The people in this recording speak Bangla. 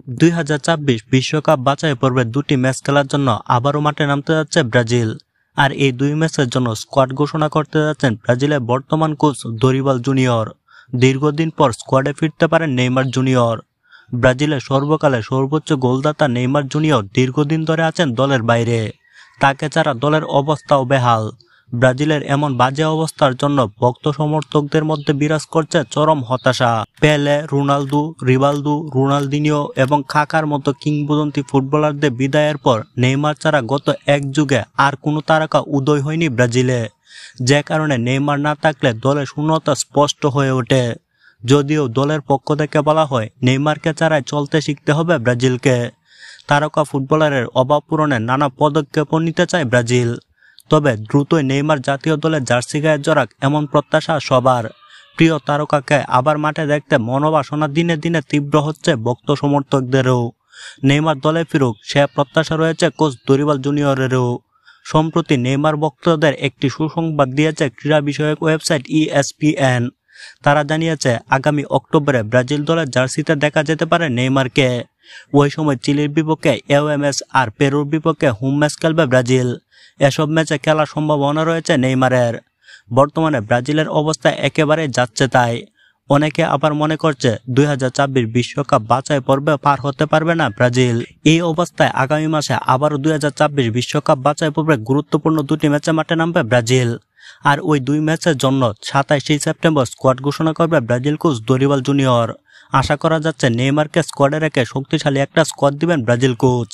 2026 বিশ্বকাপ বাছাই পর্বে দুটি ম্যাচ খেলার জন্য আবারও মাঠে নামতে যাচ্ছে ব্রাজিল। আর এই দুই ম্যাচের জন্য স্কোয়াড ঘোষণা করতে যাচ্ছেন ব্রাজিলের বর্তমান কোচ দরিবাল জুনিয়র। দীর্ঘদিন পর স্কোয়াডে ফিরতে পারেন নেইমার জুনিয়র। ব্রাজিলের সর্বকালের সর্বোচ্চ গোলদাতা নেইমার জুনিয়র দীর্ঘদিন ধরে আছেন দলের বাইরে। তাকে ছাড়া দলের অবস্থাও বেহাল। ব্রাজিলের এমন বাজে অবস্থার জন্য ভক্ত সমর্থকদের মধ্যে বিরাজ করছে চরম হতাশা। পেলে, রোনালদো, রিভালদো, রোনালদিনিও এবং কাকার মতো কিংবদন্তি ফুটবলারদের বিদায়ের পর নেইমার ছাড়া গত এক যুগে আর কোনো তারকা উদয় হয়নি ব্রাজিলে, যে কারণে নেইমার না থাকলে দলের শূন্যতা স্পষ্ট হয়ে ওঠে। যদিও দলের পক্ষ থেকে বলা হয় নেইমারকে ছাড়াই চলতে শিখতে হবে ব্রাজিলকে। তারকা ফুটবলারের অভাব পূরণে নানা পদক্ষেপ নিতে চায় ব্রাজিল। তবে দ্রুতই নেইমার জাতীয় দলের জার্সি গায়ে জড়াক এমন প্রত্যাশা সবার। প্রিয় তারকাকে আবার মাঠে দেখতে মনোবাসনা দিনে দিনে তীব্র হচ্ছে ভক্ত সমর্থকদেরও। নেইমার দলে ফিরুক সে প্রত্যাশা রয়েছে কোচ দরিবাল জুনিয়রেরও। সম্প্রতি নেইমার ভক্তদের একটি সুসংবাদ দিয়েছে ক্রীড়া বিষয়ক ওয়েবসাইট ESPN। তারা জানিয়েছে আগামী অক্টোবরে ব্রাজিল দলের জার্সিতে দেখা যেতে পারে নেইমারকে। ওই সময় চিলির বিপক্ষে AOMS আর পেরুর বিপক্ষে হোম ম্যাচ খেলবে ব্রাজিল। এসব ম্যাচে খেলার সম্ভাবনা রয়েছে নেইমারের। বর্তমানে ব্রাজিলের অবস্থা একেবারে যাচ্ছে তাই। অনেকে আবার মনে করছে 2026 বিশ্বকাপ বাছাই পর্বে পার হতে পারবে না ব্রাজিল। এই অবস্থায় আগামী মাসে আবারও 2026 বিশ্বকাপ বাছাই পর্বে গুরুত্বপূর্ণ দুটি ম্যাচে মাঠে নামবে ব্রাজিল। আর ওই দুই ম্যাচের জন্য 27 সেপ্টেম্বর স্কোয়াড ঘোষণা করবে ব্রাজিল কোচ দরিবাল জুনিয়র। আশা করা যাচ্ছে নেইমারকে স্কোয়াডে রেখে শক্তিশালী একটা স্কোয়াড দিবেন ব্রাজিল কোচ।